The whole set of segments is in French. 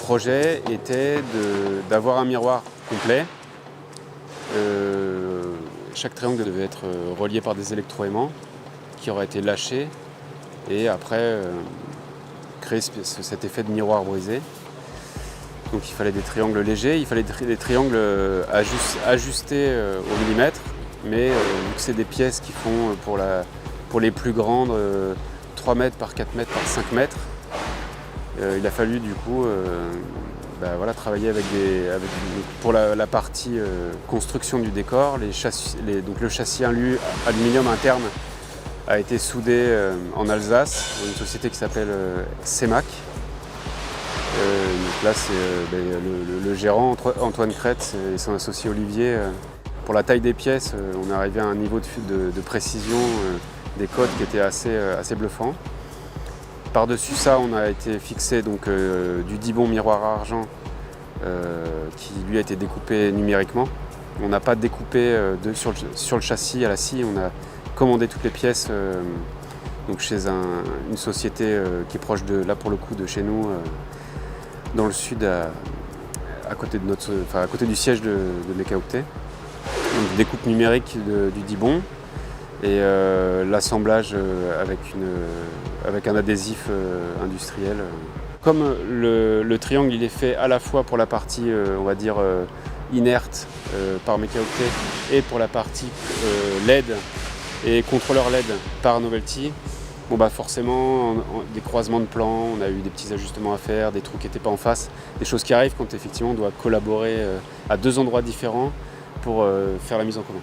projet était d'avoir un miroir complet. Chaque triangle devait être relié par des électroaimants qui auraient été lâchés et après créer cet effet de miroir brisé. Donc il fallait des triangles légers, il fallait des triangles ajustés au millimètre, mais vu que c'est des pièces qui font pour les plus grandes 3 mètres par 4 mètres par 5 mètres, il a fallu du coup travailler pour la partie construction du décor. Donc le châssis aluminium interne a été soudé en Alsace, dans une société qui s'appelle CEMAC. Donc là c'est le gérant Antoine Crête et son associé Olivier. Pour la taille des pièces, on est arrivé à un niveau de précision des codes qui était assez bluffant. Par-dessus ça, on a été fixé donc, du Dibond miroir à argent qui lui a été découpé numériquement. On n'a pas découpé sur le châssis à la scie, on a commandé toutes les pièces donc chez une société qui est proche là pour le coup de chez nous, dans le sud, à côté du siège de Mécaoctet. Donc découpe numérique du Dibond. Et l'assemblage avec un adhésif industriel. Comme le triangle il est fait à la fois pour la partie on va dire inerte par Mécaoctet et pour la partie LED et contrôleur LED par Novelty, forcément des croisements de plans, on a eu des petits ajustements à faire, des trous qui n'étaient pas en face, des choses qui arrivent quand effectivement on doit collaborer à deux endroits différents pour faire la mise en commun.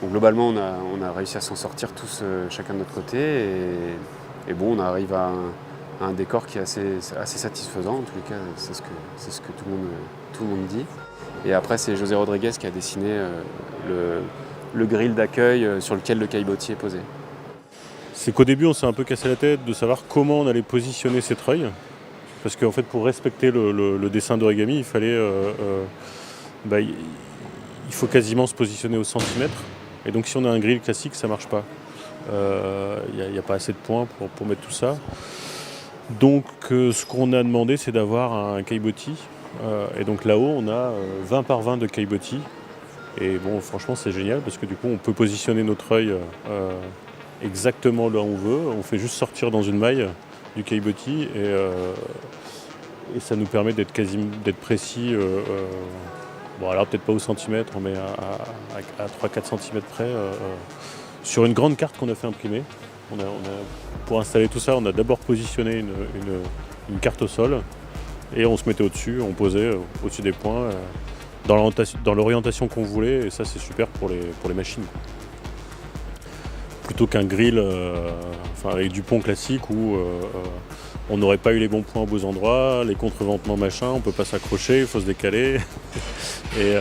Donc globalement, on a réussi à s'en sortir tous chacun de notre côté et on arrive à un décor qui est assez satisfaisant. En tous les cas, c'est ce que tout le monde dit. Et après, c'est José Rodriguez qui a dessiné le grill d'accueil sur lequel le caillebotier est posé. C'est qu'au début, on s'est un peu cassé la tête de savoir comment on allait positionner ces treuils. Parce qu'en fait, pour respecter le dessin d'origami, il fallait... il faut quasiment se positionner au centimètre. Et donc si on a un grill classique, ça ne marche pas. Il n'y a pas assez de points pour mettre tout ça. Donc ce qu'on a demandé, c'est d'avoir un caillebotis. Et donc là-haut, on a 20 par 20 de caillebotis. Et bon, franchement, c'est génial parce que du coup, on peut positionner notre œil exactement là où on veut. On fait juste sortir dans une maille du caillebotis et ça nous permet d'être précis. Alors peut-être pas au centimètre, mais à 3-4 cm près. Sur une grande carte qu'on a fait imprimer. Pour installer tout ça, on a d'abord positionné une carte au sol et on se mettait au-dessus, on posait au-dessus des points dans l'orientation qu'on voulait, et ça c'est super pour les machines. Plutôt qu'un grill avec du pont classique où on n'aurait pas eu les bons points aux beaux endroits, les contreventements machin, on peut pas s'accrocher, il faut se décaler et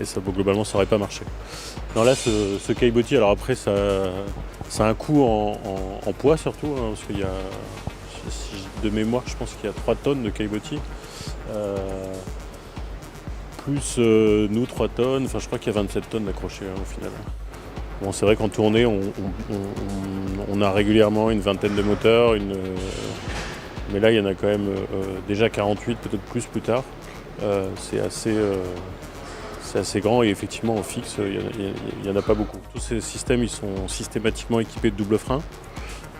ça, globalement ça n'aurait pas marché. Non, là ce caillebotis, alors après ça a un coût en poids surtout, parce qu'il y a, de mémoire je pense qu'il y a 3 tonnes de caillebotis, plus nous 3 tonnes, je crois qu'il y a 27 tonnes d'accrochés au final. Bon, c'est vrai qu'en tournée, on a régulièrement une vingtaine de moteurs, mais là il y en a quand même déjà 48, peut-être plus tard. C'est assez grand et effectivement en fixe, il n'y en a pas beaucoup. Tous ces systèmes ils sont systématiquement équipés de double frein.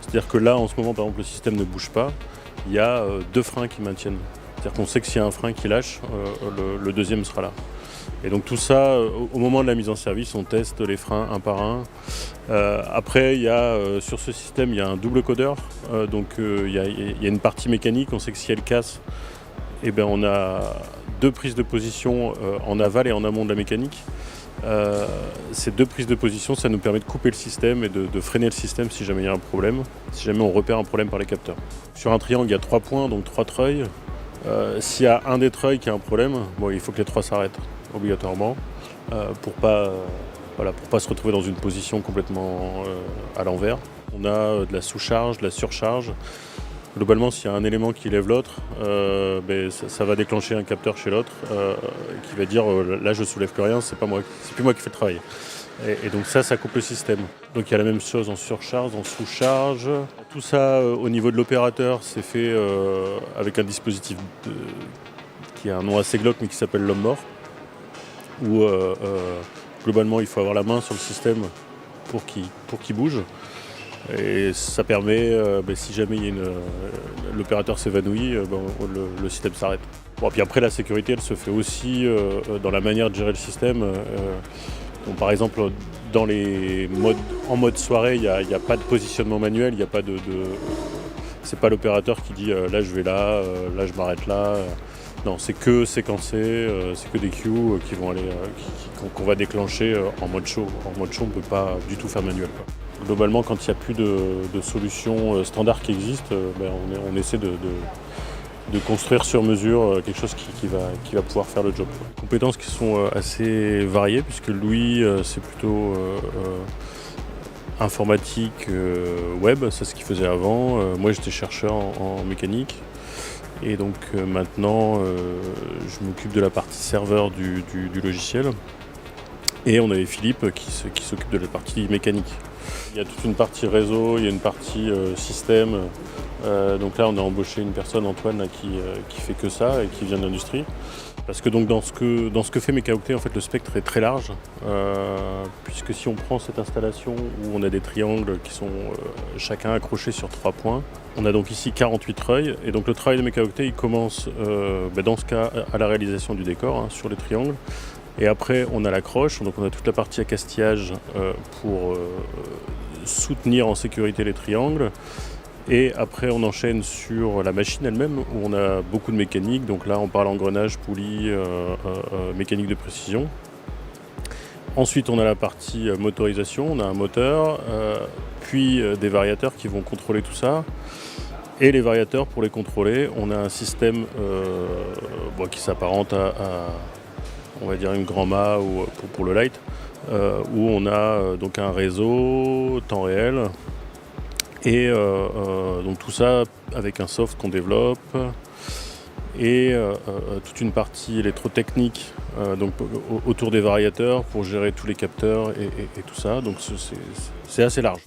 C'est-à-dire que là en ce moment par exemple le système ne bouge pas, il y a 2 freins qui maintiennent. C'est-à-dire qu'on sait que s'il y a un frein qui lâche, le deuxième sera là. Et donc tout ça, au moment de la mise en service, on teste les freins un par un. Après, sur ce système, il y a un double codeur. Donc il y a une partie mécanique. On sait que si elle casse, on a 2 prises de position en aval et en amont de la mécanique. Ces 2 prises de position, ça nous permet de couper le système et de freiner le système si jamais il y a un problème, si jamais on repère un problème par les capteurs. Sur un triangle, il y a 3 points, donc 3 treuils. S'il y a un des treuils qui a un problème, il faut que les 3 s'arrêtent obligatoirement pour pas se retrouver dans une position complètement à l'envers. On a de la sous-charge, de la surcharge. Globalement, s'il y a un élément qui lève l'autre, ça va déclencher un capteur chez l'autre qui va dire là je soulève plus rien, c'est plus moi qui fais le travail. Et donc ça coupe le système. Donc il y a la même chose en surcharge, en sous-charge. Tout ça au niveau de l'opérateur, c'est fait avec un dispositif qui a un nom assez glauque mais qui s'appelle l'homme mort. Où globalement il faut avoir la main sur le système pour qu'il bouge. Et ça permet, si jamais l'opérateur s'évanouit, le système s'arrête. Bon, puis après la sécurité elle se fait aussi dans la manière de gérer le système. Donc, par exemple, en mode soirée, il n'y a pas de positionnement manuel, il n'y a pas c'est pas l'opérateur qui dit là je vais là je m'arrête là. Non, c'est que séquencé, c'est que des queues qui vont aller, qu'on va déclencher en mode show. En mode show, on ne peut pas du tout faire manuel, quoi. Globalement, quand il n'y a plus de solutions standard qui existent, on essaie de construire sur mesure quelque chose qui va pouvoir faire le job, quoi. Compétences qui sont assez variées, puisque Louis, c'est plutôt informatique, web, c'est ce qu'il faisait avant. Moi, j'étais chercheur en mécanique. Et donc maintenant, je m'occupe de la partie serveur du logiciel. Et on avait Philippe qui s'occupe de la partie mécanique. Il y a toute une partie réseau, il y a une partie système. Donc là, on a embauché une personne, Antoine, là, qui fait que ça et qui vient de l'industrie. Parce que donc dans ce que fait Mécaoctet, en fait, le spectre est très large. Puisque si on prend cette installation où on a des triangles qui sont chacun accrochés sur 3 points, on a donc ici 48 treuils. Et donc le travail de Mécaoctet, il commence dans ce cas à la réalisation du décor sur les triangles. Et après, on a l'accroche, donc on a toute la partie accastillage pour soutenir en sécurité les triangles. Et après, on enchaîne sur la machine elle-même, où on a beaucoup de mécanique. Donc là, on parle engrenage, poulie, mécanique de précision. Ensuite, on a la partie motorisation, on a un moteur, puis des variateurs qui vont contrôler tout ça. Et les variateurs, pour les contrôler, on a un système qui s'apparente à on va dire une grand mât ou pour le light, où on a donc un réseau temps réel et donc tout ça avec un soft qu'on développe et toute une partie électrotechnique donc autour des variateurs pour gérer tous les capteurs et tout ça. Donc c'est assez large.